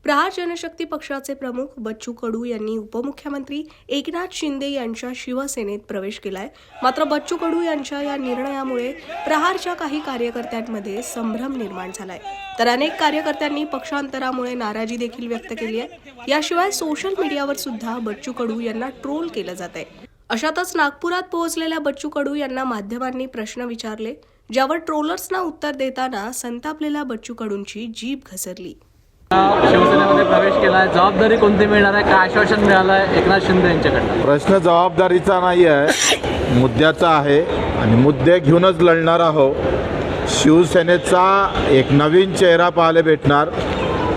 प्रहार जनशक्ती पक्षाचे प्रमुख बच्चू कडू यांनी उपमुख्यमंत्री एकनाथ शिंदे यांच्या शिवसेनेत प्रवेश केलाय. मात्र बच्चू कडू यांच्या या निर्णयामुळे प्रहारच्या काही कार्यकर्त्यांमध्ये संभ्रम निर्माण झालाय. तर अनेक कार्यकर्त्यांनी पक्षांतरामुळे नाराजी देखील व्यक्त केली आहे. याशिवाय सोशल मीडियावर सुद्धा बच्चू कडू यांना ट्रोल केलं जात आहे. अशातच नागपुरात पोहोचलेल्या बच्चू कडू यांना माध्यमांनी प्रश्न विचारले, ज्यावर ट्रोलर्सना उत्तर देताना संतापलेल्या बच्चू कडूंची जीभ घसरली. शिवसेनेमध्ये प्रवेश केलाय, जबाबदारी कोणती मिळणार आहे, काय आश्वासन मिळालं आहे एकनाथ शिंदे यांच्याकडनं? प्रश्न जबाबदारीचा नाही आहे, मुद्द्याचा आहे आणि मुद्दे घेऊनच लढणार आहोत. शिवसेनेचा एक नवीन चेहरा पाहायला भेटणार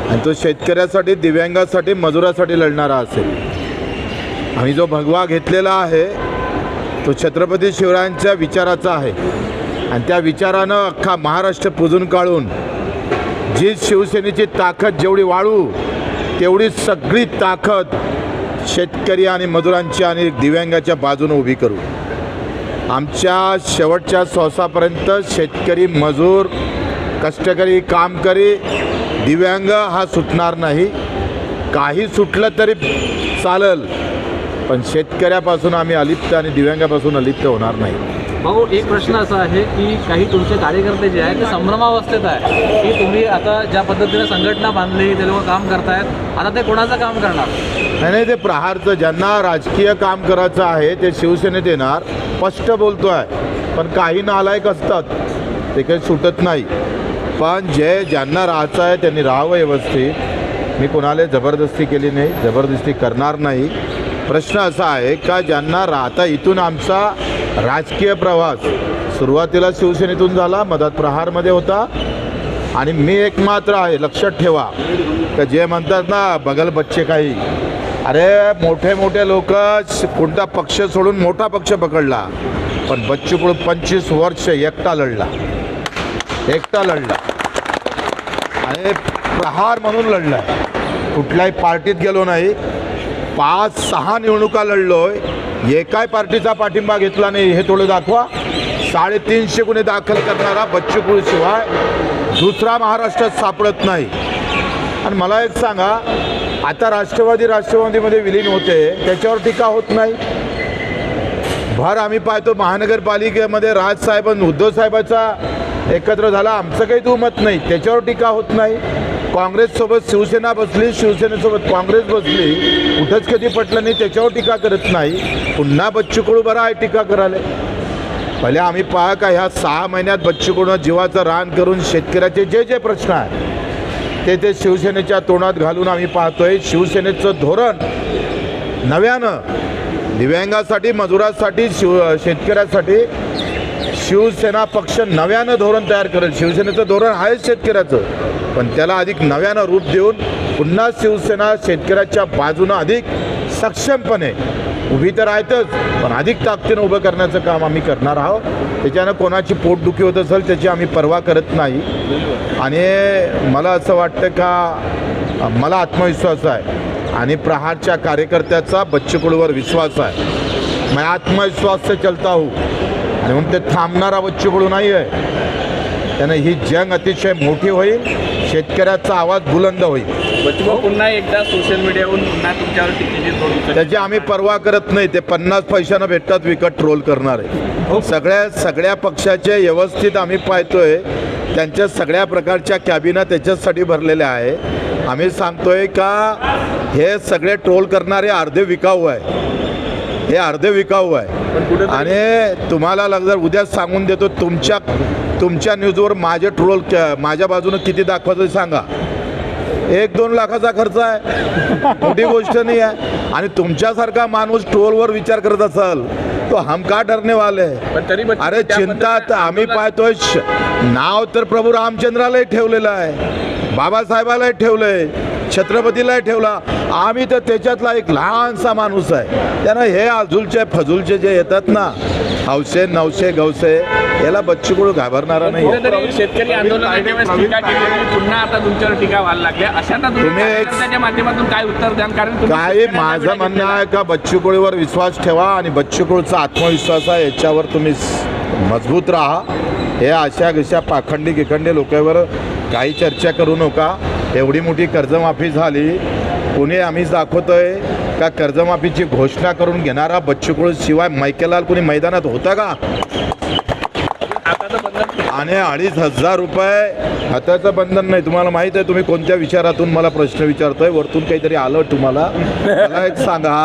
आणि तो शेतकऱ्यासाठी, दिव्यांगासाठी, मजुरासाठी लढणारा असेल. आम्ही जो भगवा घेतलेला आहे तो छत्रपती शिवरायांच्या विचाराचा आहे आणि त्या विचारानं अख्खा महाराष्ट्र पुजून काढून जी शिवसेनेची ताकद जेवढी वाढू तेवढी सगळी ताकद शेतकरी आणि मजुरांची आणि दिव्यांगाच्या बाजूने उभी करू. आमच्या शेवटच्या श्वासापर्यंत शेतकरी, मजूर, कष्टकरी, कामकरी, दिव्यांग हा सुटणार नाही. काही सुटलं तरी चालेल, पण शेतकऱ्यापासून आम्ही अलिप्त आणि दिव्यांगापासून अलिप्त होणार नाही. भाऊ, एक प्रश्न असा आहे की काही तुमचे कार्यकर्ते जे आहेत ते संभ्रमावस्थेत आहे की तुम्ही आता ज्या पद्धतीने संघटना बांधली, ते लोक काम करतायत, आता ते कोणाचं काम करणार? नाही, ते प्रहारचं ज्यांना राजकीय काम करायचं आहे ते शिवसेनेत येणार, स्पष्ट बोलतो आहे. पण काही नालायक असतात, ते काही सुटत नाही. पण ज्यांना राहायचं आहे त्यांनी राहावं व्यवस्थित. मी कोणाला जबरदस्ती केली नाही, जबरदस्ती करणार नाही. प्रश्न असा आहे का ज्यांना राहता, इथून आमचा राजकीय प्रवास सुरुवातीला शिवसेनेतून झाला, मधात प्रहारमध्ये होता आणि मी एकमात्र आहे. लक्षात ठेवा का जे म्हणतात ना बगल बच्चे काही, अरे मोठे मोठे लोक कोणता पक्ष सोडून मोठा पक्ष पकडला, पण बच्चू कडू 25 वर्ष एकटा लढला आणि प्रहार म्हणून लढला. कुठल्याही पार्टीत गेलो नाही. 5-6 निवडणुका लढलोय, एकाही पार्टीचा पाठिंबा घेतला नाही. हे थोडं दाखवा. 350 गुन्हे दाखल करणारा बच्चू कडू शिवाय दुसरा महाराष्ट्रात सापडत नाही. आणि मला एक सांगा, आता राष्ट्रवादीमध्ये विलीन होते, त्याच्यावर टीका होत नाही. भर आम्ही पाहतो महानगरपालिकेमध्ये राजसाहेब आणि उद्धवसाहेबाचा एकत्र झाला, आमचं काही दुमत नाही, त्याच्यावर टीका होत नाही. काँग्रेससोबत शिवसेना बसली, शिवसेनेसोबत काँग्रेस बसली, कुठंच कधी पटलं नाही, त्याच्यावर टीका करत नाही. पुन्हा बच्चू कडू बरा आहे टीका करायला. पहिले आम्ही पहा का ह्या 6 महिन्यात बच्चू कडू जीवाचं रान करून शेतकऱ्याचे जे प्रश्न आहेत ते शिवसेनेच्या तोंडात घालून आम्ही पाहतोय. शिवसेनेचं धोरण नव्यानं दिव्यांगासाठी, मजुरासाठी, शेतकऱ्यासाठी शिवसेना पक्ष नव्यानं धोरण तयार करेल. शिवसेनेचं धोरण आहेच शेतकऱ्याचं, पण त्याला अधिक नव्यानं रूप देऊन पुन्हा शिवसेना शेतकऱ्याच्या बाजूनं अधिक सक्षमपणे उभी तर आहेतच, पण अधिक ताकदीनं उभं करण्याचं काम आम्ही करणार आहोत. त्याच्यानं कोणाची पोटदुखी होत असेल त्याची आम्ही पर्वा करत नाही. आणि मला असं वाटतं का मला आत्मविश्वास आहे आणि प्रहारच्या कार्यकर्त्याचा बच्चू कडूवर विश्वास आहे. मैं आत्मविश्वास से चलता हूँ आणि म्हणून ते थांबणारा बच्चू कडू नाही आहे. त्यानं ही जंग अतिशय मोठी होईल, शेतकऱ्याचा आवाज बुलंद होईल. पुन्हा एकदा सोशल मीडियावरून पुन्हा तुमच्यावर टीकेची त्याची आम्ही पर्वा करत नाही. ते 50 पैशानं भेटतात विकत ट्रोल करणार आहे. सगळ्या पक्षाचे व्यवस्थित आम्ही पाहतोय, त्यांच्या सगळ्या प्रकारच्या कॅबिना त्याच्याचसाठी भरलेल्या आहे. आम्ही सांगतोय का हे सगळे ट्रोल करणारे अर्धे विकाऊ आहे, हे अर्धे विकाऊ आहे. आणि तुम्हाला जर उद्या सांगून देतो, तुमच्या न्यूजवर माझे ट्रोल माझ्या बाजूनं किती दाखवायचं सांगा. 1-2 लाखाचा खर्च आहे, मोठी गोष्ट नाही आहे. आणि तुमच्यासारखा माणूस ट्रोलवर विचार करत असाल तो हम का डरने वाले. अरे चिंता तर आम्ही पाहतोय. नाव तर प्रभू रामचंद्रालाही ठेवलेलं आहे, बाबासाहेबालाही ठेवलंय, छत्रपतीलाही ठेवला. आम्ही तर त्याच्यातला एक लहानसा माणूस आहे. त्यानं हे आजूलचे फजूलचे जे येतात ना, हौसे नवसे गवसे, याला बच्चू कडू घाबरणारा नाही. शेतकरी आंदोलन पुन्हा आता तुमच्यावर टीका व्हायला लागल्या, अशांना तुम्ही माध्यमातून काय उत्तर द्या? कारण काय माझं म्हणणं आहे का बच्चू कडूवर विश्वास ठेवा आणि बच्चू कडूचा आत्मविश्वास आहे, याच्यावर तुम्ही मजबूत राहा. हे अशा पाखंडी लोकांवर काही चर्चा करू नका. एवढी मोठी कर्जमाफी झाली, कोणी आम्हीच दाखवतोय का कर्जमाफीची घोषणा करून घेणारा बच्चू कडू शिवाय मैकेलाल कोणी मैदानात होता का? आणि 2,500 रुपये हाताचं बंधन नाही. तुम्हाला माहीत आहे तुम्ही कोणत्या विचारातून मला प्रश्न विचारतोय, वरतून काहीतरी आलं तुम्हाला. मला एक सांगा,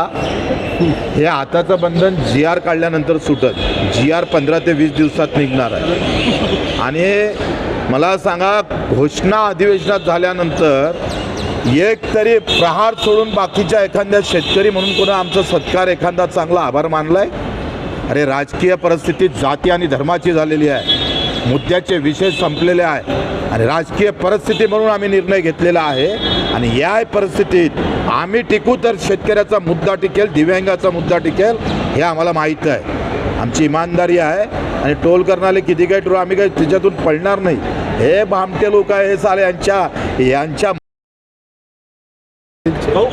हे हाताचं बंधन GR काढल्यानंतर सुटत, GR 15 ते 20 दिवसात निघणार आहे. आणि मला सांगा, घोषणा अधिवेशनात झाल्यानंतर एक तरी प्रहार सोडून बाकीच्या एखाद्या शेतकरी म्हणून कोणा आमचा सत्कार एखादा चांगला आभार मानलाय? अरे राजकीय परिस्थिती जाती आणि धर्माची झालेली आहे, मुद्द्याचे विषय संपलेले आहे आणि राजकीय परिस्थिती म्हणून आम्ही निर्णय घेतलेला आहे. आणि या परिस्थितीत आम्ही टिकू तर शेतकऱ्याचा मुद्दा टिकेल, दिव्यांगाचा मुद्दा टिकेल, हे आम्हाला माहीत आहे. आमची इमानदारी आहे. आणि टोल करणारे किती काही टोल आम्ही काही त्याच्यातून पडणार नाही. हे भामटे लोक आहे, हे साले यांच्या